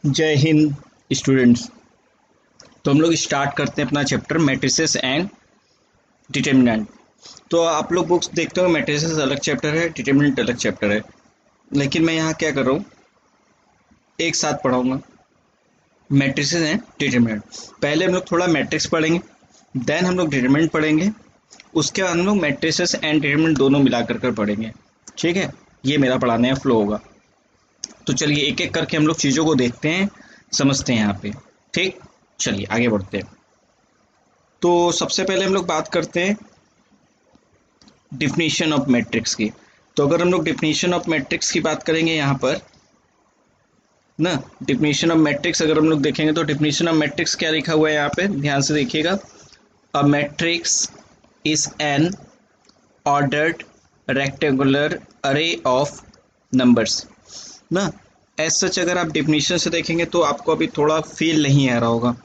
जय हिंद स्टूडेंट्स। तो हम लोग स्टार्ट करते हैं अपना चैप्टर मैट्रिसेस एंड डिटर्मिनेंट। तो आप लोग बुक्स देखते हो, मैट्रिसेस अलग चैप्टर है, डिटर्मिनेंट अलग चैप्टर है, लेकिन मैं यहाँ क्या कर रहा हूँ, एक साथ पढ़ाऊँगा मैट्रिसेस एंड डिटर्मिनेंट। पहले हम लोग थोड़ा मैट्रिक्स पढ़ेंगे, देन हम लोग डिटर्मिनेंट पढ़ेंगे, उसके बाद हम लोग मैट्रिसेस एंड डिटर्मिनेंट दोनों मिला कर पढ़ेंगे। ठीक है, ये मेरा पढ़ाने का फ्लो होगा। तो चलिए एक एक करके हम लोग चीज़ों को देखते हैं, समझते हैं यहाँ पे। ठीक, चलिए आगे बढ़ते हैं। तो सबसे पहले हम लोग बात करते हैं डिफिनीशन ऑफ मैट्रिक्स की। तो अगर हम लोग डिफिनीशन ऑफ मैट्रिक्स की बात करेंगे यहाँ पर ना, डिफिनीशन ऑफ मैट्रिक्स अगर हम लोग देखेंगे तो डिफिनीशन ऑफ मैट्रिक्स क्या लिखा हुआ है यहाँ पे, ध्यान से देखिएगा। अ matrix is an ordered rectangular अरे ऑफ नंबर्स ना। एज सच अगर आप डिफिनीशन से देखेंगे तो आपको अभी थोड़ा फील नहीं आ रहा होगा।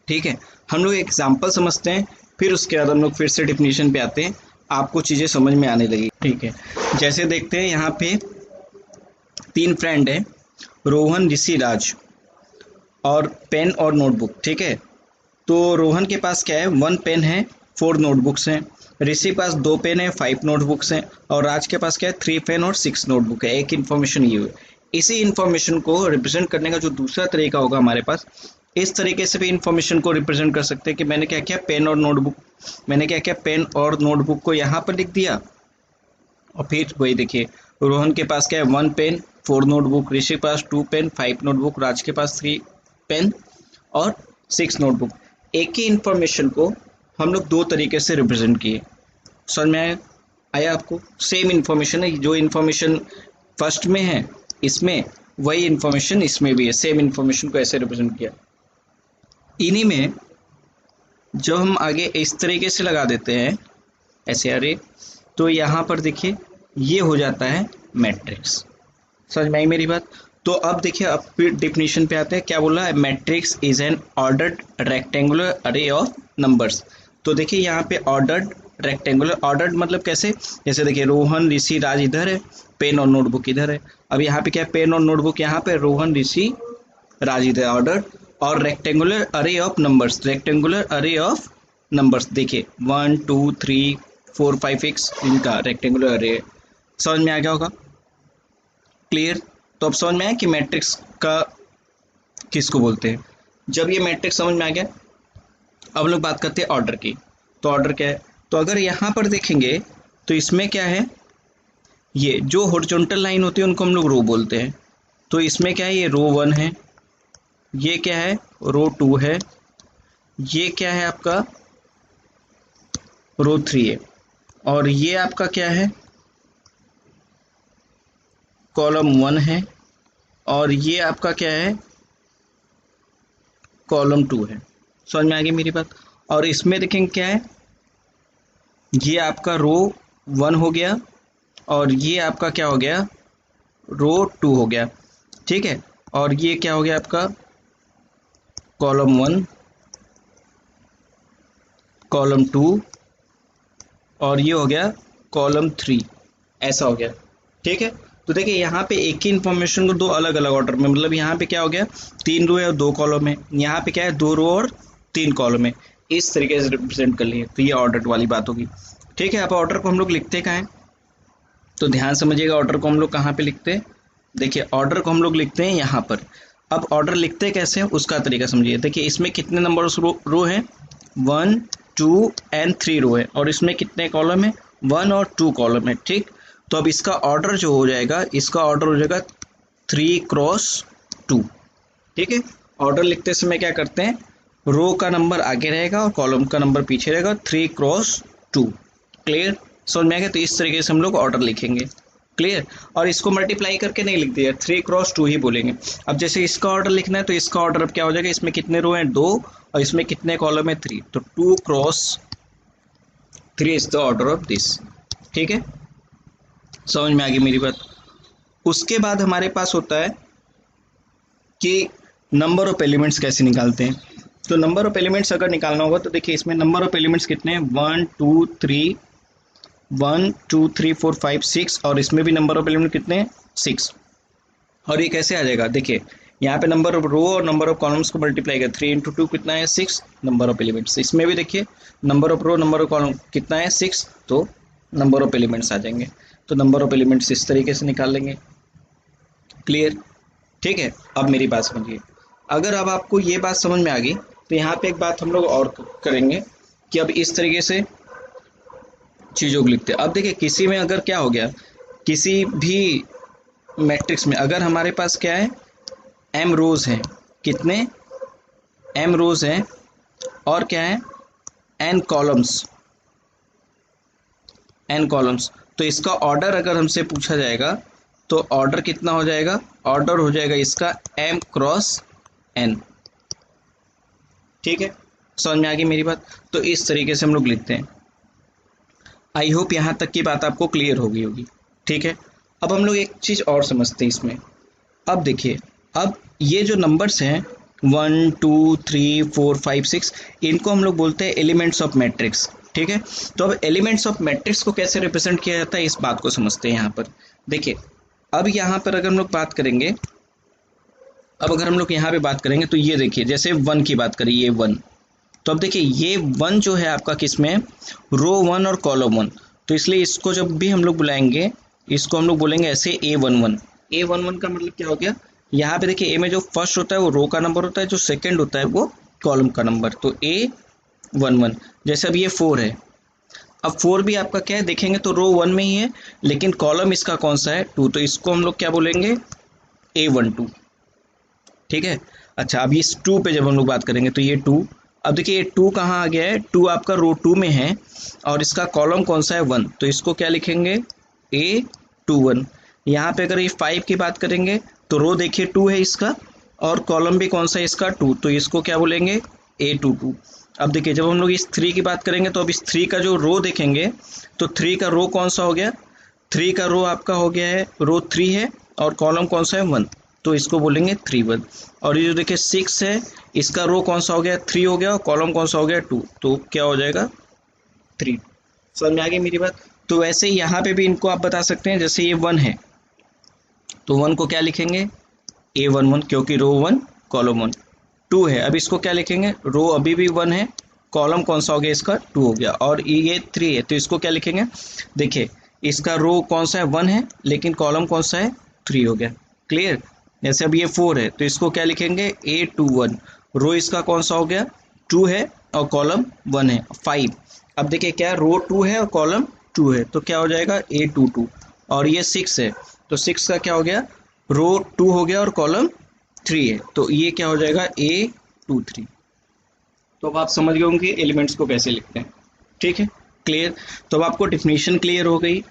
ठीक है, हम लोग एग्जाम्पल समझते हैं, फिर उसके बाद हम लोग फिर से डिफिनीशन पे आते हैं, आपको चीज़ें समझ में आने लगी। ठीक है, जैसे देखते हैं यहाँ पे तीन फ्रेंड हैं, रोहन, ऋषि, राज, और पेन और नोटबुक। ठीक है, तो रोहन के पास क्या है, 1 पेन है, 4 नोटबुक्स हैं। ऋषि के पास 2 पेन है, 5 नोटबुक्स हैं। और राज के पास क्या है, 3 पेन और 6 नोटबुक है। एक इन्फॉर्मेशन ये है। इसी इन्फॉर्मेशन को रिप्रेजेंट करने का जो दूसरा तरीका होगा हमारे पास, इस तरीके से भी इन्फॉर्मेशन को रिप्रेजेंट कर सकते हैं कि मैंने क्या किया, पेन और नोटबुक, मैंने क्या किया, पेन और नोटबुक को यहाँ पर लिख दिया। और फिर वही देखिए, रोहन के पास क्या है, 1 पेन, 4 नोटबुक, ऋषि के पास 2 पेन, 5 नोटबुक, राज के पास 3 पेन और 6 नोटबुक। एक ही इन्फॉर्मेशन को हम लोग दो तरीके से रिप्रेजेंट किए। समझ में आया आपको? सेम इन्फॉर्मेशन है, जो इन्फॉर्मेशन फर्स्ट में है इसमें, वही इन्फॉर्मेशन इसमें भी है। सेम इन्फॉर्मेशन को ऐसे रिप्रेजेंट किया। इन्हीं में जब हम आगे इस तरीके से लगा देते हैं ऐसे अरे, तो यहाँ पर देखिए ये हो जाता है मैट्रिक्स। समझ में आई मेरी बात? तो अब देखिए, अब फिर डिफिनीशन पे आते हैं। क्या बोला है, matrix is an ordered rectangular अरे ऑफ नंबर्स। तो देखिए यहाँ पे ऑर्डर्ड रेक्टेंगुलर, ऑर्डर्ड मतलब कैसे, जैसे देखिए रोहन, ऋषि, राज इधर है, पेन और नोटबुक इधर है। अब यहाँ पे क्या है, पेन और नोटबुक यहाँ पे, रोहन, ऋषि, राज इधर, ऑर्डर्ड। और रेक्टेंगुलर अरे ऑफ नंबर्स, रेक्टेंगुलर अरे ऑफ नंबर्स देखिए 1 2 3 4 5 6 इनका रेक्टेंगुलर अरे। समझ में आ गया होगा? क्लियर? तो अब समझ में आया कि मैट्रिक्स का किसको बोलते हैं। जब ये मैट्रिक्स समझ में आ गया, अब लोग बात करते हैं ऑर्डर की। तो ऑर्डर क्या है, तो अगर यहाँ पर देखेंगे तो इसमें क्या है, ये जो हॉरिजॉन्टल लाइन होती है उनको हम लोग रो बोलते हैं। तो इसमें क्या है, ये रो 1 है, ये क्या है, रो 2 है, ये क्या है आपका, रो 3 है, और ये आपका क्या है, कॉलम 1 है, और ये आपका क्या है, कॉलम 2 है। समझ में आ गई मेरी बात? और इसमें देखेंगे क्या है, ये आपका रो 1 हो गया, और ये आपका क्या हो गया, रो 2 हो गया। ठीक है, और ये क्या हो गया आपका, कॉलम 1, कॉलम 2, और ये हो गया कॉलम 3, ऐसा हो गया। ठीक है, तो देखिए यहाँ पे एक ही इन्फॉर्मेशन को दो अलग अलग ऑर्डर में, मतलब यहाँ पे क्या हो गया, 3 रो है और 2 कॉलम है, यहाँ पे क्या है, 2 रो और 3 कॉलम है। इस तरीके से रिप्रेजेंट कर लिए, तो ये ऑर्डर वाली बात होगी। ठीक है, अब ऑर्डर को हम लोग लिखते कहाँ हैं, तो ध्यान समझिएगा, ऑर्डर को हम लोग कहाँ पे लिखते हैं। देखिए ऑर्डर को हम लोग लिखते हैं यहाँ पर। अब ऑर्डर लिखते कैसे हैं उसका तरीका समझिए। देखिए इसमें कितने नंबर रो है, 1 2 एंड 3 रो है, और इसमें कितने कॉलम है, 1 और 2 कॉलम है। ठीक, तो अब इसका ऑर्डर जो हो जाएगा, इसका ऑर्डर हो जाएगा 3 क्रॉस 2। ठीक है, ऑर्डर लिखते समय क्या करते हैं, रो का नंबर आगे रहेगा और कॉलम का नंबर पीछे रहेगा, 3 क्रॉस 2। क्लियर? समझ में आ गया? तो इस तरीके से हम लोग ऑर्डर लिखेंगे। क्लियर? और इसको मल्टीप्लाई करके नहीं लिख दिया, 3 क्रॉस 2 ही बोलेंगे। अब जैसे इसका ऑर्डर लिखना है, तो इसका ऑर्डर अब क्या हो जाएगा, इसमें कितने रो हैं, 2, और इसमें कितने कॉलम है, 3, तो 2 cross 3 is the order of this. ठीक है, समझ में आ गई मेरी बात? उसके बाद हमारे पास होता है कि नंबर ऑफ एलिमेंट्स कैसे निकालते हैं। तो नंबर ऑफ एलिमेंट्स अगर निकालना होगा तो देखिए इसमें नंबर ऑफ एलिमेंट्स कितने हैं, 1 2 3 1 2 3 4 5 6, और इसमें भी नंबर ऑफ एलिमेंट कितने हैं, 6। और ये कैसे आ जाएगा, देखिए यहाँ पे नंबर ऑफ रो और नंबर ऑफ कॉलम्स को मल्टीप्लाई किया, 3 इंटू 2 कितना है 6 नंबर ऑफ एलिमेंट्स। इसमें भी देखिए number of row number of column कितना है 6, तो नंबर ऑफ एलिमेंट्स आ जाएंगे। तो नंबर ऑफ एलिमेंट्स इस तरीके से निकाल लेंगे। क्लियर? ठीक है। अब मेरी बात समझिए, अगर अब आपको ये बात समझ में आ गई तो यहाँ पे एक बात हम लोग और करेंगे कि अब इस तरीके से चीज़ों को लिखते हैं। अब देखिए किसी में अगर क्या हो गया, किसी भी मैट्रिक्स में अगर हमारे पास क्या है m रोज हैं, कितने m रोज हैं और क्या है n कॉलम्स, तो इसका ऑर्डर अगर हमसे पूछा जाएगा तो ऑर्डर कितना हो जाएगा, ऑर्डर हो जाएगा इसका m क्रॉस n। ठीक है, समझ में आ गई मेरी बात? तो इस तरीके से हम लोग लिखते हैं। आई होप यहाँ तक की बात आपको क्लियर हो गई होगी। ठीक है, अब हम लोग एक चीज़ और समझते हैं इसमें। अब देखिए, अब ये जो नंबर्स हैं 1 2 3 4 5 6, इनको हम लोग बोलते हैं एलिमेंट्स ऑफ मैट्रिक्स। ठीक है, तो अब एलिमेंट्स ऑफ मैट्रिक्स को कैसे रिप्रेजेंट किया जाता है इस बात को समझते हैं यहाँ पर। देखिए, अब यहाँ पर अगर हम लोग बात करेंगे, अब अगर हम लोग यहाँ पे बात करेंगे तो ये देखिए, जैसे 1 की बात करें, ये 1, तो अब देखिए ये 1 जो है आपका किस में है, रो 1 और कॉलम 1। तो इसलिए इसको जब भी हम लोग बुलाएंगे, इसको हम लोग बोलेंगे ऐसे A11। A11 का मतलब क्या हो गया, यहाँ पे देखिए ए में जो फर्स्ट होता है वो रो का नंबर होता है, जो सेकंड होता है वो कॉलम का नंबर, तो A11। जैसे अब ये 4 है, अब 4 भी आपका क्या है देखेंगे तो रो 1 में ही है, लेकिन कॉलम इसका कौन सा है 2, तो इसको हम लोग क्या बोलेंगे A12। ठीक है, अच्छा अब इस 2 पे जब हम लोग बात करेंगे तो ये 2, अब देखिए ये 2 कहाँ आ गया है, 2 आपका रो 2 में है और इसका कॉलम कौन सा है 1, तो इसको क्या लिखेंगे A21। यहाँ पे अगर ये 5 की बात करेंगे तो रो देखिए 2 है इसका और कॉलम भी कौन सा है इसका 2, तो इसको क्या बोलेंगे A22। अब देखिए जब हम लोग इस 3 की बात करेंगे तो अब इस 3 का जो रो देखेंगे तो 3 का रो कौन सा हो गया, 3 का रो आपका हो गया है रो 3 है और कॉलम कौन सा है 1, तो इसको बोलेंगे 31। और ये जो देखिए 6 है, इसका रो कौन सा हो गया 3 हो गया और कॉलम कौन सा हो गया 2, तो क्या हो जाएगा 3। समझ में आ गई मेरी बात? तो वैसे ही यहाँ पे भी इनको आप बता सकते हैं, जैसे ये 1 है तो 1 को क्या लिखेंगे A11 क्योंकि रो 1 कॉलम 1। 2 है, अब इसको क्या लिखेंगे, रो अभी भी 1 है, कॉलम कौन सा हो गया इसका 2 हो गया, और ये 3 है तो इसको क्या लिखेंगे, देखिए इसका रो कौन सा है 1 है लेकिन कॉलम कौन सा है 3 हो गया। क्लियर? जैसे अब ये 4 है तो इसको क्या लिखेंगे A21, रो इसका कौन सा हो गया 2 है और कॉलम 1 है। 5, अब देखिए क्या रो 2 है और कॉलम 2 है तो क्या हो जाएगा A22। और ये 6 है तो 6 का क्या हो गया, रो 2 हो गया और कॉलम 3 है, तो ये क्या हो जाएगा A23। तो अब आप समझ गए होंगे एलिमेंट्स को कैसे लिखते हैं। ठीक है, क्लियर? तो अब आपको डिफिनीशन क्लियर हो गई,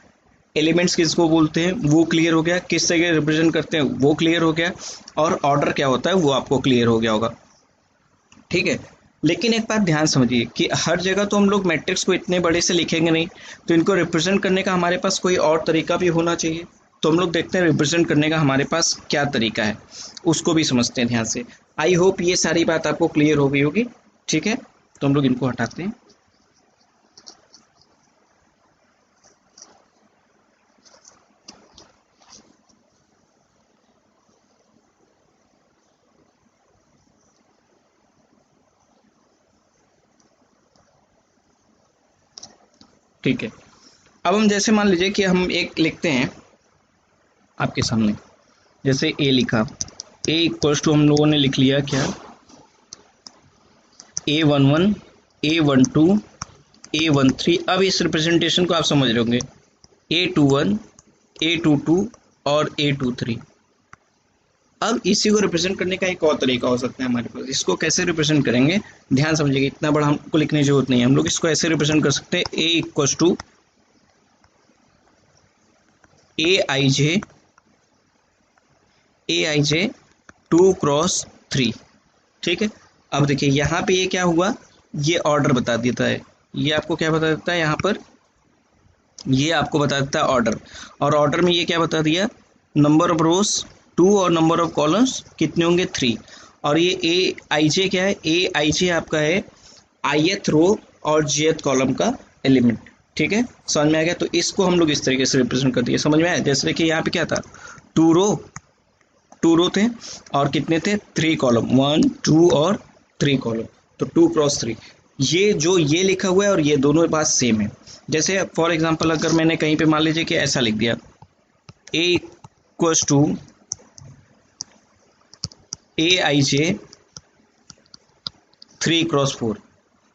एलिमेंट्स किसको बोलते हैं वो क्लियर हो गया, किस तरह रिप्रेजेंट करते हैं वो क्लियर हो गया, और ऑर्डर क्या होता है वो आपको क्लियर हो गया होगा। ठीक है, लेकिन एक बात ध्यान समझिए कि हर जगह तो हम लोग मैट्रिक्स को इतने बड़े से लिखेंगे नहीं, तो इनको रिप्रेजेंट करने का हमारे पास कोई और तरीका भी होना चाहिए। तो हम लोग देखते हैं रिप्रेजेंट करने का हमारे पास क्या तरीका है, उसको भी समझते हैं ध्यान से। आई होप ये सारी बात आपको क्लियर हो गई होगी। ठीक है, तो हम लोग इनको हटाते हैं। ठीक है, अब हम जैसे मान लीजिए कि हम एक लिखते हैं आपके सामने, जैसे ए लिखा, ए इक्वल्स टू हम लोगों ने लिख लिया क्या A11 A12 A13। अब इस रिप्रेजेंटेशन को आप समझ रहे होंगे A21 A22 और A23। अब इसी को रिप्रेजेंट करने का एक और तरीका हो सकता है हमारे पास। इसको कैसे रिप्रेजेंट करेंगे ध्यान समझिएगा, इतना बड़ा हमको लिखने की जरूरत नहीं है। हम लोग इसको ऐसे रिप्रेजेंट कर सकते हैं A equals to AIJ 2 cross 3। ठीक है, अब देखिए यहाँ पे ये क्या हुआ, ये ऑर्डर बता देता है, ये आपको क्या बता देता है यहाँ पर, ये आपको बता देता है ऑर्डर, और ऑर्डर में ये क्या बता दिया, नंबर ऑफ रोज 2 और नंबर ऑफ कॉलम्स कितने होंगे 3। और ये AIJ क्या है, AIJ आपका है ith रो और jth कॉलम का एलिमेंट। ठीक है, समझ में आ गया? तो इसको हम लोग इस तरीके से रिप्रेजेंट कर दिए, समझ में आया? जैसे देखिए यहाँ पे क्या था 2 रो 2 रो थे और कितने थे 3 कॉलम, 1 2 और 3 कॉलम, तो 2 क्रॉस 3। ये जो ये लिखा हुआ है और ये दोनों बात सेम है। जैसे फॉर एग्जांपल अगर मैंने कहीं पे मान लीजिए कि ऐसा लिख दिया a equals to A I J 3 cross 4,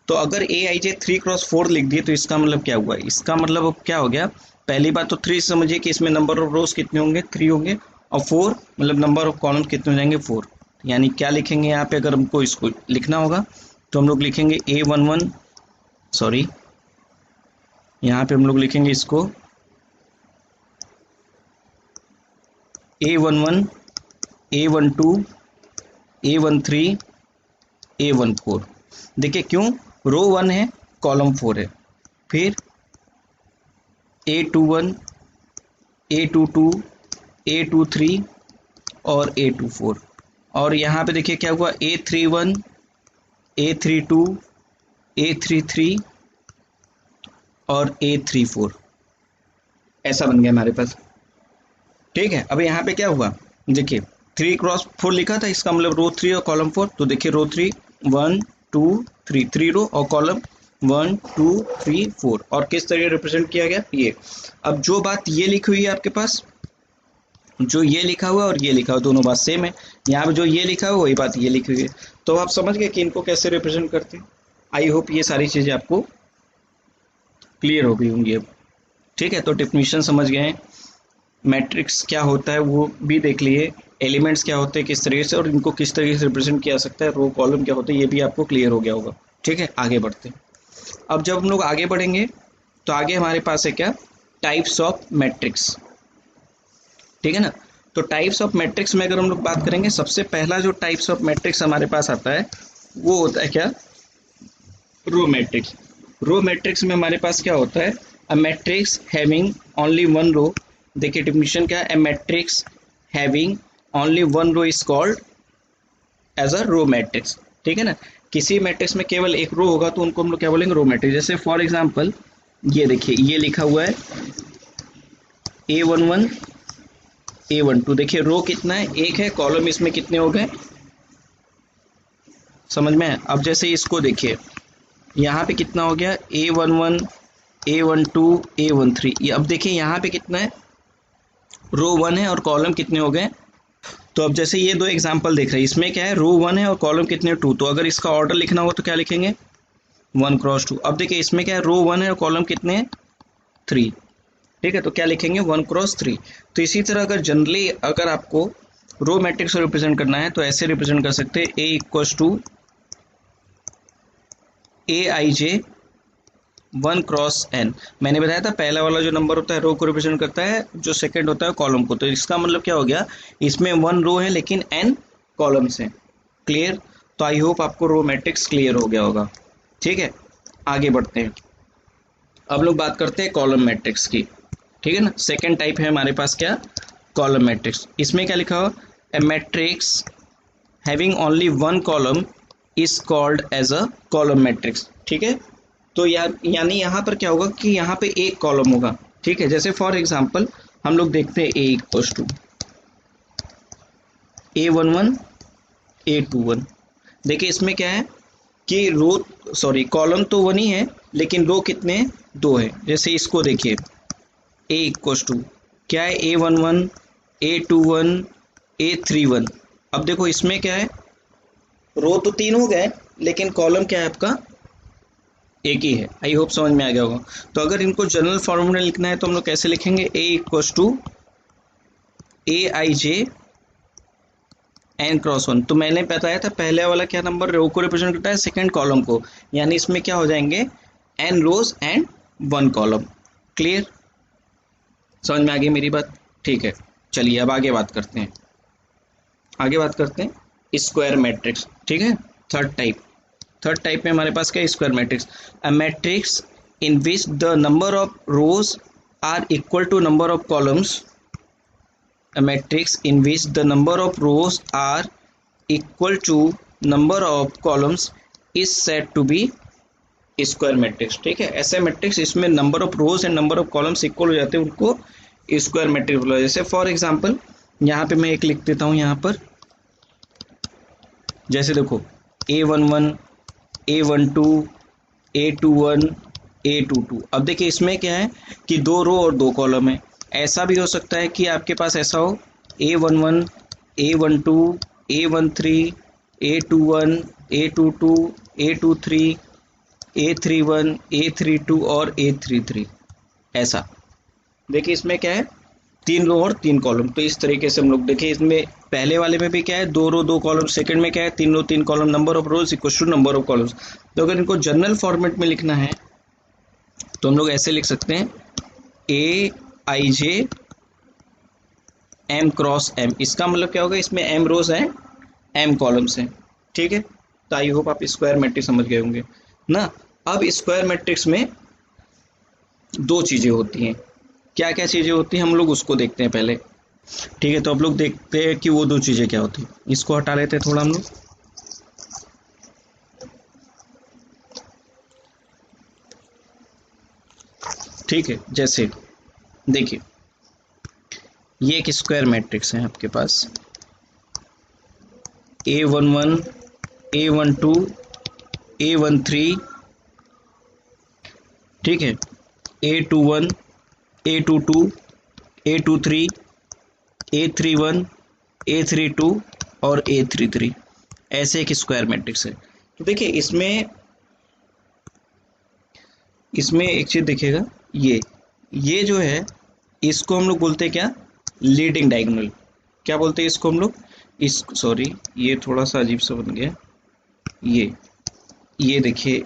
तो अगर ए आई जे 3 क्रॉस 4 लिख दिए तो इसका मतलब क्या हुआ, इसका मतलब अब क्या हो गया, पहली बात तो 3 समझिए कि इसमें नंबर ऑफ रोज कितने होंगे 3 होंगे, और 4 मतलब नंबर ऑफ कॉलम्स कितने हो जाएंगे 4। यानी क्या लिखेंगे यहाँ पे, अगर हमको इसको लिखना होगा तो हम लोग लिखेंगे A11, सॉरी यहाँ पे हम लोग लिखेंगे इसको A11, A12, A13, A14। देखिए क्यों, रो 1 है कॉलम 4 है, फिर A21, A22, A23 और A24, और यहाँ पे देखिए क्या हुआ A31, A32, A33 और A34, ऐसा बन गया हमारे पास। ठीक है, अब यहाँ पे क्या हुआ, देखिए 3 क्रॉस 4 लिखा था, इसका मतलब रो 3 और कॉलम 4, तो देखिए रो 3 1 2 3, 3 रो और कॉलम 1 2 3 4, और किस तरह रिप्रेजेंट किया गया ये। अब जो बात ये लिखी हुई है आपके पास, जो ये लिखा हुआ है और ये लिखा हुआ दोनों बात सेम है, यहाँ पे जो ये लिखा हुआ वही बात ये लिखी हुई है, तो आप समझ गए कि इनको कैसे रिप्रेजेंट करते हैं। आई होप ये सारी चीज़ें आपको क्लियर हो गई होंगी अब। ठीक है, तो डेफिनेशन समझ गए हैं, मैट्रिक्स क्या होता है वो भी देख लिए, एलिमेंट्स क्या होते हैं किस तरीके से, और इनको किस तरीके से रिप्रेजेंट किया सकता है, रो कॉलम क्या होते हैं ये भी आपको क्लियर हो गया होगा। ठीक है, आगे बढ़ते हैं। अब जब हम लोग आगे बढ़ेंगे तो आगे हमारे पास है क्या, टाइप्स ऑफ मैट्रिक्स। ठीक है ना, तो टाइप्स ऑफ मैट्रिक्स में अगर हम लोग बात करेंगे, सबसे पहला जो टाइप्स ऑफ मैट्रिक्स हमारे पास आता है वो होता है क्या, रो मैट्रिक्स। रो मैट्रिक्स में हमारे पास क्या होता है, a matrix having only one row. देखिए डेफिनेशन क्या है, a matrix having only one row is called as a row matrix. ठीक है ना, किसी मैट्रिक्स में केवल एक रो होगा तो उनको हम लोग क्या बोलेंगे, रो मैट्रिक्स। जैसे फॉर एग्जांपल ये देखिए ये लिखा हुआ है A11 A12, देखिए रो कितना है, एक है, कॉलम इसमें कितने हो गए, समझ में है। अब जैसे इसको देखिए यहाँ पे कितना हो गया, A11 A12 A13, ये अब देखिए यहाँ पे कितना है, रो 1 है और कॉलम कितने हो गए। तो अब जैसे ये दो एग्जांपल देख रहे हैं, इसमें क्या है, रो 1 है और कॉलम कितने 2, तो अगर इसका ऑर्डर लिखना हो तो क्या लिखेंगे 1 क्रॉस 2। अब देखिए इसमें क्या है, रो 1 है और कॉलम कितने हैं 3। ठीक है, तो क्या लिखेंगे 1 क्रॉस 3। तो इसी तरह अगर जनरली अगर आपको रो मैट्रिक्स को रिप्रेजेंट करना है तो ऐसे रिप्रेजेंट कर सकते हैं, A equals to A I J 1 cross n। मैंने बताया था पहला वाला जो नंबर होता है रो को रिप्रेजेंट करता है, जो सेकंड होता है कॉलम को, तो इसका मतलब क्या हो गया, इसमें 1 रो है लेकिन n कॉलम्स हैं। क्लियर, तो आई होप आपको रो मैट्रिक्स क्लियर हो गया होगा। ठीक है, आगे बढ़ते हैं। अब लोग बात करते हैं कॉलम मैट्रिक्स की। ठीक है ना, सेकेंड टाइप है हमारे पास क्या, कॉलम मैट्रिक्स। इसमें क्या लिखा हुआ, a matrix having only one column is called as a column matrix. ठीक है, तो यानी यहाँ पर क्या होगा कि यहाँ पे एक कॉलम होगा। ठीक है, जैसे फॉर एग्जांपल हम लोग देखते हैं A equals to A11 A21। देखिए इसमें क्या है कि कॉलम तो 1 ही है लेकिन रो कितने 2 है। जैसे इसको देखिए A इक्वल्स टू क्या है, A11 A21 A31। अब देखो इसमें क्या है, रो तो 3 हो गए लेकिन कॉलम क्या है आपका एक ही है। आई होप समझ में आ गया होगा। तो अगर इनको जनरल फॉर्मूला लिखना है तो हम लोग कैसे लिखेंगे, A equals to A I J N cross 1। तो मैंने बताया था पहले वाला क्या नंबर रो को रिप्रेजेंट करता है, सेकंड कॉलम को, यानी इसमें क्या हो जाएंगे n rows and 1 column. Clear, समझ में आ गई मेरी बात। ठीक है, चलिए अब आगे बात करते हैं, स्क्वायर मैट्रिक्स। ठीक है, थर्ड टाइप में हमारे पास क्या है, square matrix. A matrix in which the number of rows are equal to number of columns. A matrix in which the number of rows are equal to number of columns is said to be square matrix। ठीक है, ऐसे matrix इसमें number of rose and number of columns equal हो जाते हैं, उनको square matrix बोला। जैसे फॉर एग्जांपल यहाँ पे मैं एक लिख देता हूँ यहाँ पर, जैसे देखो A11, A12, A21, A22। अब देखिए इसमें क्या है कि 2 रो और 2 कॉलम है। ऐसा भी हो सकता है कि आपके पास ऐसा हो A11, A12, A13, A21, A22, A23, A31, A32 और A33, ऐसा। देखिए इसमें क्या है 3 रो और 3 कॉलम। तो इस तरीके से हम लोग देखिए इसमें पहले वाले में भी क्या है 2 रो 2 कॉलम, सेकंड में क्या है 3 row 3 column. Number of rows equal to number of columns. तो अगर इनको जनरल फॉर्मेट में लिखना है तो हम लोग ऐसे लिख सकते हैं AIJ M क्रॉस M। इसका मतलब क्या होगा, इसमें M रोज हैं M कॉलम्स हैं। ठीक है, तो आई होप आप स्क्वायर मैट्रिक्स समझ गए होंगे ना। अब स्क्वायर मैट्रिक्स में 2 चीजें होती हैं। क्या क्या चीजें होती हैं हम लोग उसको देखते हैं पहले। ठीक है, तो आप लोग देखते हैं कि वो 2 चीजें क्या होती हैं। इसको हटा लेते हैं थोड़ा हम लोग। ठीक है, जैसे देखिए ये एक स्क्वायर मैट्रिक्स है आपके पास, A11, A12, A13, ठीक है, A21, A22, A23, A31, A32 और A33, ऐसे एक स्क्वायर मैट्रिक्स है। तो देखिए इसमें एक चीज देखिएगा, ये जो है इसको हम लोग बोलते हैं क्या, लीडिंग डायगोनल। क्या बोलते हैं इसको हम लोग, इस सॉरी ये थोड़ा सा अजीब सा बन गया। ये देखिए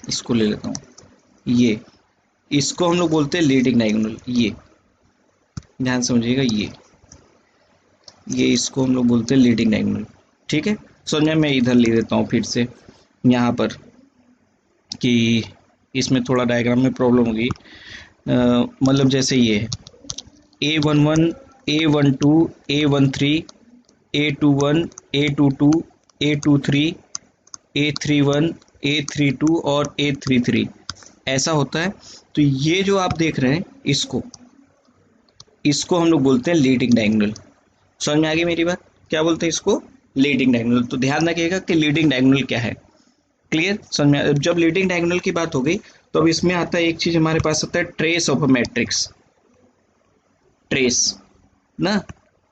इसको ले लेता हूँ, इसको हम लोग बोलते हैं लीडिंग डायगोनल। ये ध्यान समझिएगा, ये इसको हम लोग बोलते हैं लीडिंग डायगोनल। ठीक है, समझ मैं इधर ले देता हूँ फिर से यहाँ पर, कि इसमें थोड़ा डायग्राम में प्रॉब्लम होगी। मतलब जैसे ये है A11, A12, A13, A21, A22, A23, A31, A32 और A33, ऐसा होता है। तो ये जो आप देख रहे हैं इसको हम लोग बोलते हैं लीडिंग डायगोनल। समझ में आ गई मेरी बात, क्या बोलते हैं इसको, लीडिंग डायगोनल। तो ध्यान रखिएगा कि लीडिंग डायगोनल क्या है। क्लियर, समझ में। जब लीडिंग डायगोनल की बात हो गई तो अब इसमें आता है एक चीज हमारे पास आता है trace of a matrix. Trace ना,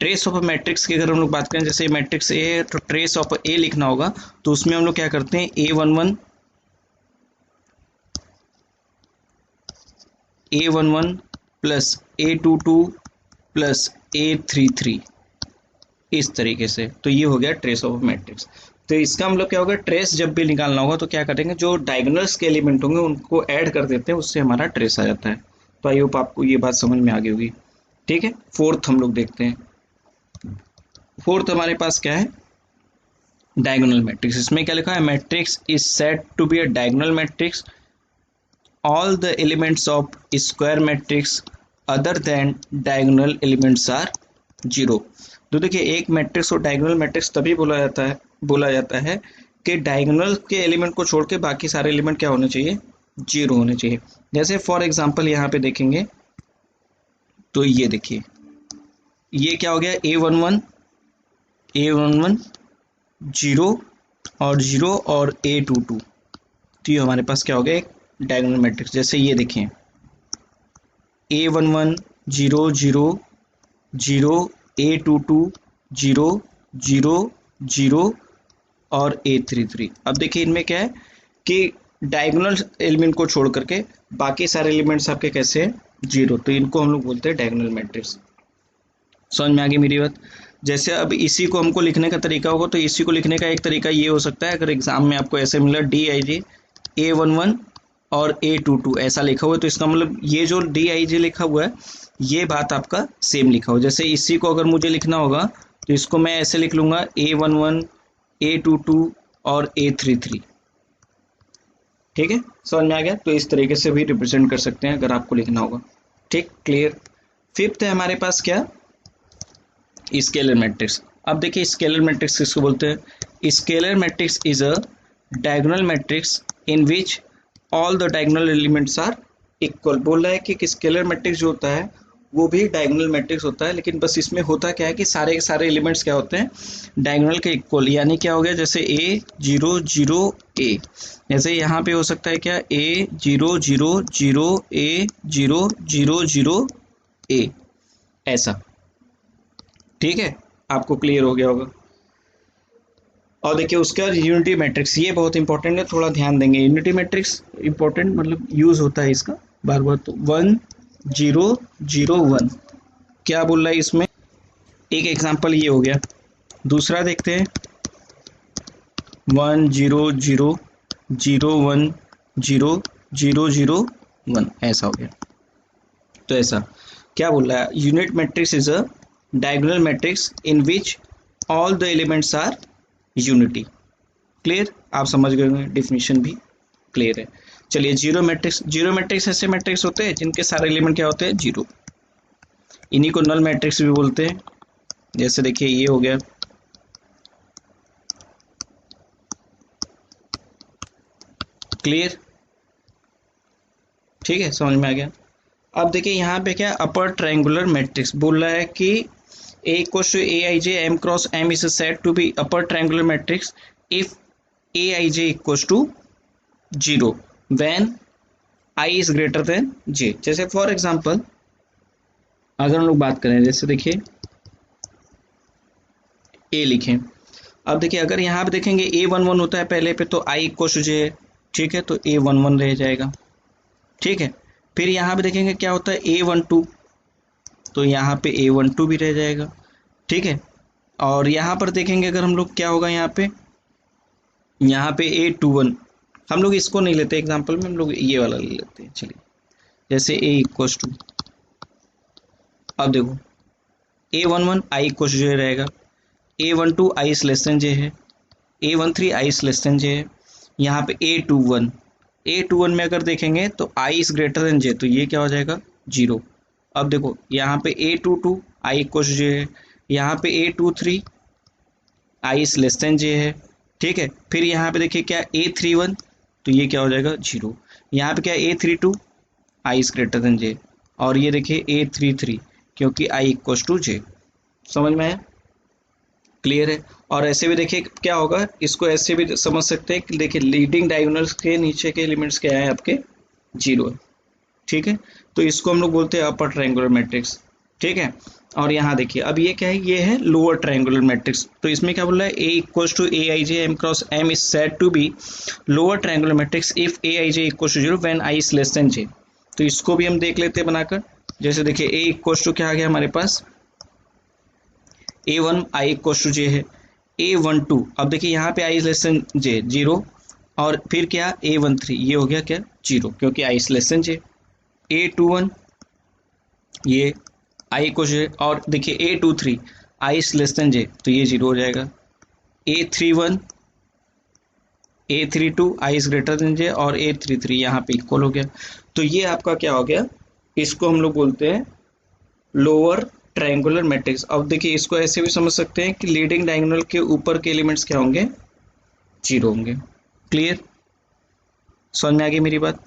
ट्रेस ऑफ अ मैट्रिक्स की अगर हम लोग बात करें, जैसे मैट्रिक्स ए है तो ट्रेस ऑफ ए लिखना होगा। तो उसमें हम लोग क्या करते हैं A11, plus A22 plus A33, इस तरीके से। तो ये हो गया ट्रेस ऑफ मैट्रिक्स। तो इसका मतलब क्या होगा, ट्रेस जब भी निकालना होगा तो क्या करेंगे, जो डायगोनल्स के एलिमेंट होंगे उनको ऐड कर देते हैं, उससे हमारा ट्रेस आ जाता है। तो आई होप आपको ये बात समझ में आ गई होगी। ठीक है, फोर्थ हम लोग देखते हैं। फोर्थ हमारे पास क्या है, डायगोनल मैट्रिक्स। इसमें क्या लिखा है, matrix is said to be a diagonal matrix all the elements of square matrix other than diagonal elements are 0। तो देखिए एक मैट्रिक्स को डायगोनल मैट्रिक्स तभी बोला जाता है कि डायगोनल के एलिमेंट को छोड़ के बाकी सारे एलिमेंट क्या होने चाहिए, 0 होने चाहिए। जैसे फॉर एग्जांपल यहाँ पे देखेंगे तो ये देखिए ये क्या हो गया, A11 0 और 0 और A22। तो ये हमारे पास क्या हो गया, एक डायगोनल मैट्रिक्स। जैसे ये देखें A11 0 0 0, A22 0 0 0 और A33। अब देखिए इनमें क्या है कि डायगोनल एलिमेंट को छोड़ करके बाकी सारे एलिमेंट्स आपके कैसे हैं, 0। तो इनको हम लोग बोलते हैं डायगोनल मैट्रिक्स। समझ में आ गई मेरी बात। जैसे अब इसी को हमको लिखने का तरीका होगा, तो इसी को लिखने का एक तरीका ये हो सकता है, अगर एग्जाम में आपको ऐसे मिला DIJ A11 और A22 ऐसा लिखा हुआ है, तो इसका मतलब ये जो DIJ लिखा हुआ है ये बात आपका सेम लिखा हो। जैसे इसी को अगर मुझे लिखना होगा तो इसको मैं ऐसे लिख लूंगा A11, A22 और A33। ठीक है, समझ में आ गया। तो इस तरीके से भी रिप्रेजेंट कर सकते हैं अगर आपको लिखना होगा। ठीक, क्लियर। फिफ्थ है हमारे पास क्या, स्केलर मैट्रिक्स। अब देखिए स्केलर मैट्रिक्स किसको बोलते हैं, scalar matrix is a diagonal matrix in which all the diagonal elements are equal. बोल रहा है कि स्केलर मैट्रिक्स जो होता है वो भी डायगोनल मैट्रिक्स होता है, लेकिन बस इसमें होता क्या है कि सारे के सारे एलिमेंट्स क्या होते हैं, डायगोनल के इक्वल, यानी क्या हो गया, जैसे ए जीरो जीरो ए, जैसे यहाँ पे हो सकता है क्या, ए जीरो जीरो जीरो ए जीरो जीरो जीरो ए, ऐसा। ठीक है, आपको क्लियर हो गया होगा। और देखिए उसका यूनिटी मैट्रिक्स, ये बहुत इंपॉर्टेंट है, थोड़ा ध्यान देंगे। यूनिटी मैट्रिक्स इंपॉर्टेंट मतलब यूज होता है इसका बार बार। तो 1 0 0 1 क्या बोल रहा है इसमें, एक एग्जांपल ये हो गया। दूसरा देखते हैं 1 0 0 0 1 0 0 0 1, ऐसा हो गया। तो ऐसा क्या बोल रहा है, unit matrix is a diagonal matrix in which all the elements are unity. Clear, आप समझ गए होंगे, डेफिनेशन भी क्लियर है। चलिए जीरो मैट्रिक्स, जीरो मैट्रिक्स ऐसे मैट्रिक्स होते हैं जिनके सारे एलिमेंट क्या होते हैं, जीरो। इन्हीं को नल मैट्रिक्स भी बोलते हैं। जैसे देखिए ये हो गया, क्लियर, ठीक है, समझ में आ गया। अब देखिए यहाँ पे क्या, अपर ट्रायंगुलर मैट्रिक्स बोल रहा है कि A equals to A I J M cross M is said to be upper triangular matrix if A I J equals to 0 when I is greater than J. जैसे फॉर एग्जांपल अगर हम लोग बात करें, जैसे देखिए ए लिखें। अब देखिए अगर यहाँ पे देखेंगे A11 होता है पहले पे, तो आई इक्वल टू जे है, ठीक है, तो A11 रह जाएगा। ठीक है, फिर यहाँ पे देखेंगे क्या होता है A12, तो यहाँ पे A12 भी रह जाएगा। ठीक है, और यहाँ पर देखेंगे अगर हम लोग क्या होगा, यहाँ पे A21, हम लोग इसको नहीं लेते एग्जाम्पल में, हम लोग ये वाला ले लेते हैं। चलिए जैसे A इक्वल टू, अब देखो A11 I equal to J रहेगा, A12 I is less than J है, A13 I is less than J है। यहाँ पे A21 में अगर देखेंगे तो I is greater than J, तो ये क्या हो जाएगा, 0। अब देखो यहाँ पे A22 आई इक्वल टू जे है, यहाँ पे A23 I is less than J है। ठीक है, फिर यहाँ पे देखिए क्या A31, तो ये क्या हो जाएगा, 0। यहाँ पे क्या A32 I is greater than J, और ये देखिए A33 क्योंकि आई इक्वल टू जे। समझ में आया, क्लियर है। और ऐसे भी देखिए क्या होगा, इसको ऐसे भी समझ सकते हैं कि देखिए लीडिंग डायगोनल्स के नीचे के एलिमेंट्स क्या है आपके, 0 है। ठीक है, तो इसको हम लोग बोलते हैं अपर ट्रायंगुलर मैट्रिक्स। ठीक है, और यहाँ देखिए अब ये क्या है, ये है लोअर ट्रायंगुलर मैट्रिक्स। तो इसमें क्या बोल रहा है, A equals to A I J M cross M is said to be lower triangular matrix if A I J equals to 0 when I is less than J. तो इसको भी हम देख लेते हैं बनाकर। जैसे देखिए ए इक्वल्स टू क्या आ गया हमारे पास, A1 आई इक्वल्स टू जे है, A12 अब देखिए यहाँ पे आई लेस देन जे 0, और फिर क्या A13 ये हो गया क्या 0 क्योंकि आई लेस देन जे। A21 ये आई इक्वल्स जे, और देखिए A23 आई लेस देन जे, तो ये 0 हो जाएगा। A31 A32 I is greater than J, और A33 यहाँ पे इक्वल हो गया। तो ये आपका क्या हो गया, इसको हम लोग बोलते हैं लोअर ट्रायंगुलर मैट्रिक्स। अब देखिए इसको ऐसे भी समझ सकते हैं कि लीडिंग डायगोनल के ऊपर के एलिमेंट्स क्या होंगे, 0 होंगे। क्लियर, समझ में आ गई मेरी बात।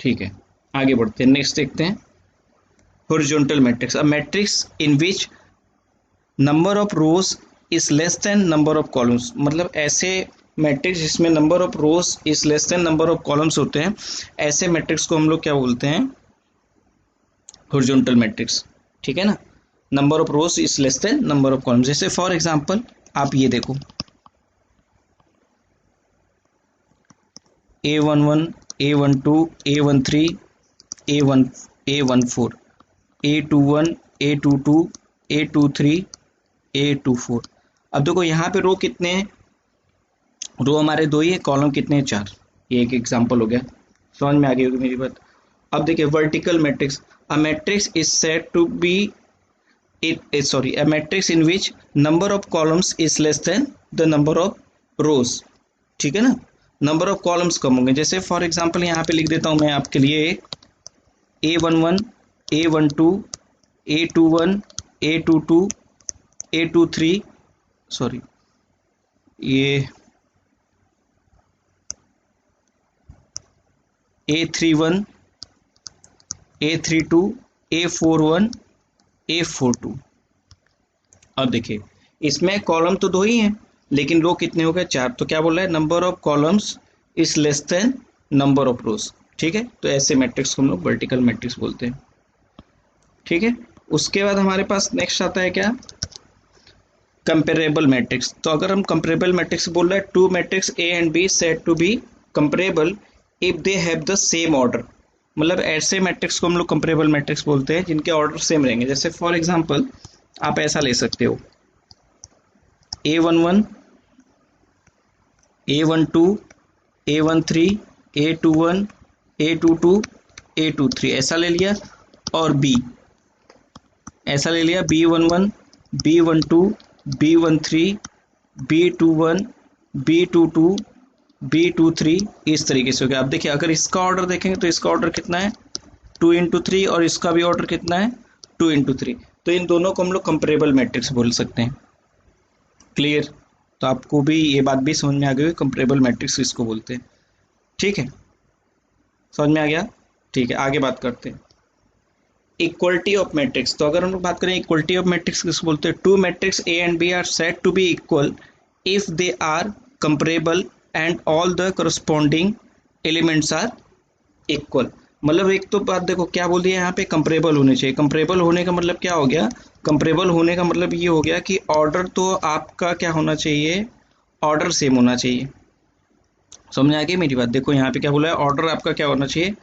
ठीक है, आगे बढ़ते हैं, नेक्स्ट देखते हैं horizontal matrix. A matrix in which number of rose is less then number of columns, मतलब ऐसे मैट्रिक्स जिसमें number of rose is less then number of columns होते हैं, ऐसे मैट्रिक्स को हम लोग क्या बोलते हैं, हॉरिजॉन्टल मैट्रिक्स। ठीक है ना, number of rose is less then number of columns. जैसे फॉर एग्जांपल आप ये देखो A11 A12 A13 A14 A21 A22 A23 A24। अब देखो यहाँ पे रो कितने हैं, रो हमारे 2 ही है, कॉलम कितने हैं, 4। ये एक एग्जांपल हो गया, समझ में आ गई होगी मेरी बात। अब देखिए vertical matrix, a matrix is said to be a matrix in which number of columns is less than the number of rows। ठीक है ना, नंबर ऑफ कॉलम्स कम होंगे। जैसे फॉर एग्जांपल यहाँ पे लिख देता हूँ मैं आपके लिए A11 A12 A21 A22 A23 sorry ये A31 A32 A41 A42। अब देखिए इसमें कॉलम तो 2 ही हैं लेकिन रो कितने हो गए 4। तो क्या बोल रहा है, number of columns is less then number of रोज। ठीक है, तो ऐसे मैट्रिक्स को हम लोग वर्टिकल मैट्रिक्स बोलते हैं। ठीक है, उसके बाद हमारे पास नेक्स्ट आता है क्या, कंपेरेबल मैट्रिक्स। तो अगर हम कंपेरेबल मैट्रिक्स बोल रहे हैं, two matrix A and B said to be comparable if they have the same order. मतलब ऐसे मैट्रिक्स को हम लोग कंपेरेबल मैट्रिक्स बोलते हैं जिनके ऑर्डर सेम रहेंगे। जैसे फॉर एग्जांपल आप ऐसा ले सकते हो A11 A12 A13 A21 A22 A23 ऐसा ले लिया, और B ऐसा ले लिया B11 B12 B13 B21 B22 B23 इस तरीके से हो गया। अब देखिए अगर इसका ऑर्डर देखेंगे तो इसका ऑर्डर कितना है 2 × 3 और इसका भी ऑर्डर कितना है 2 × 3। तो इन दोनों को हम लोग कंपेरेबल मैट्रिक्स बोल सकते हैं। क्लियर, तो आपको भी ये बात भी समझ में आ गई कंपेरेबल मैट्रिक्स किसको बोलते हैं। ठीक है, समझ में आ गया। ठीक है, आगे बात करते हैं इक्वलिटी ऑफ मैट्रिक्स। तो अगर हम लोग बात करें इक्वलिटी ऑफ मैट्रिक्स किसको बोलते हैं, two matrix A and B are said to be equal if they are comparable and all the corresponding elements are equal. मतलब एक तो बात देखो क्या बोल दिया यहाँ पे, कंपेरेबल होने चाहिए। कंपेरेबल होने का मतलब क्या हो गया, कंपेरेबल होने का मतलब ये हो गया कि ऑर्डर तो आपका क्या होना चाहिए, ऑर्डर सेम होना चाहिए। समझ आ गई मेरी बात। देखो यहाँ पे क्या बोला है, ऑर्डर आपका क्या होना चाहिए,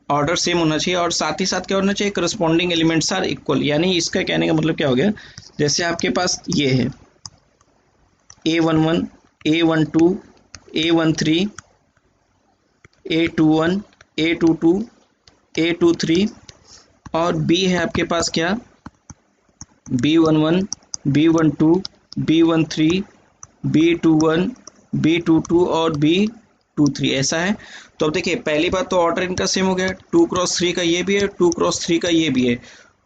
ऑर्डर सेम होना चाहिए, और साथ ही साथ क्या होना चाहिए, करस्पॉन्डिंग एलिमेंट्स आर इक्वल। यानी इसका कहने का मतलब क्या हो गया, जैसे आपके पास ये है A11 A12 A13 A21 A22 A23 और B है आपके पास क्या B11 B12 B13 B21 B22 और B23 ऐसा है। तो अब देखिए पहली बात तो ऑर्डर इनका सेम हो गया, 2 × 3 का ये भी है 2 × 3 का ये भी है।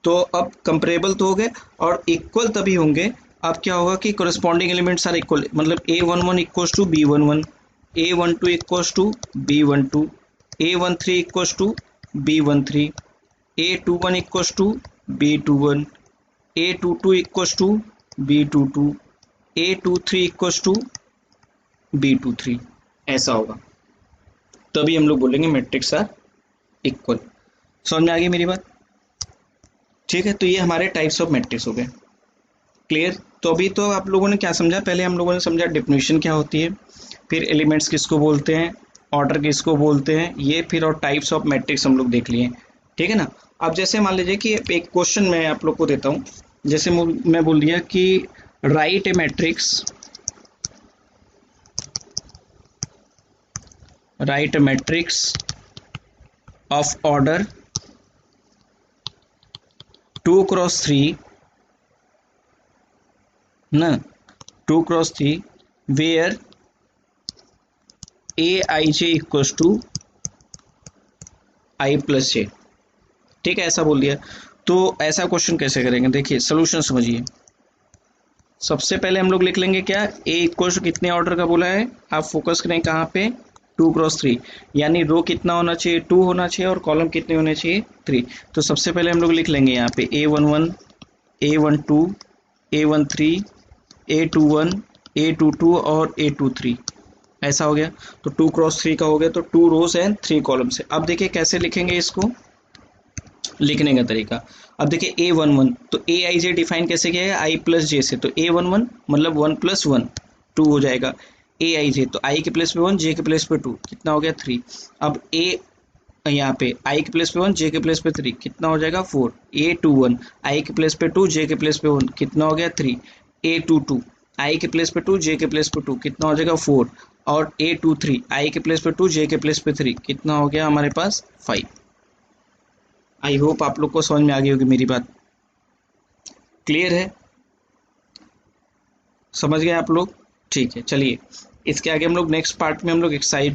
तो अब कंपेरेबल तो हो गए, और इक्वल तभी होंगे अब क्या होगा कि करस्पॉन्डिंग एलिमेंट्स आर इक्वल। मतलब A11 equals to B11 A12 equals to B12 A13 equals to B13 A21 equals to B21 A22 equals to B22 A23 equals to B23 ऐसा होगा, तभी हम लोग बोलेंगे मैट्रिक्स आर इक्वल। समझ में आ गई मेरी बात। ठीक है, तो ये हमारे टाइप्स ऑफ मैट्रिक्स हो गए। क्लियर, तो अभी तो आप लोगों ने क्या समझा, पहले हम लोगों ने समझा डेफिनेशन क्या होती है, फिर एलिमेंट्स किसको बोलते हैं, ऑर्डर किसको बोलते हैं, ये फिर और टाइप्स ऑफ मैट्रिक्स हम लोग देख लिए। ठीक है ना। अब जैसे मान लीजिए कि एक क्वेश्चन मैं आप लोग को देता हूँ, जैसे मैं बोल दिया कि right A matrix, write a matrix of order 2 × 3 ना 2 × 3 where Aij equals to I + j। ठीक है, ऐसा बोल दिया। तो ऐसा क्वेश्चन कैसे करेंगे, देखिए सोल्यूशन समझिए। सबसे पहले हम लोग लिख लेंगे क्या, A इक्वल्स कितने ऑर्डर का बोला है, आप फोकस करें कहाँ पे 2 × 3, यानी रो कितना होना चाहिए 2 होना चाहिए और कॉलम कितने होने चाहिए 3। तो सबसे पहले हम लोग लिख लेंगे यहाँ पे A11 A12 A13 A21 A22 और A23 ऐसा हो गया। तो 2 × 3 का हो गया, तो 2 रोज एंड 3 कॉलम से। अब देखिए कैसे लिखेंगे इसको, लिखने का तरीका। अब देखिए A11 तो Aij डिफाइन कैसे किया है I + j से, तो A11 मतलब 1 + 1 2 हो जाएगा। Aij तो I के प्लेस पे 1 j के प्लेस पे 2 कितना हो गया 3। अब A यहाँ पे I के प्लेस पे 1 j के प्लेस पे 3 कितना हो जाएगा 4। A21 I के प्लेस पे 2 j के प्लेस पे 1 कितना हो गया 3। A22 I के प्लेस पे 2 j के प्लेस पे 2 कितना हो जाएगा 4। और A23 I के प्लेस पे 2 j के प्लेस पे 3 कितना हो गया हमारे पास 5। आई होप आप लोग को समझ में आ गई होगी मेरी बात। क्लियर है, समझ गए आप लोग। ठीक है, चलिए इसके आगे हम लोग नेक्स्ट पार्ट में हम लोग एक्सरसाइज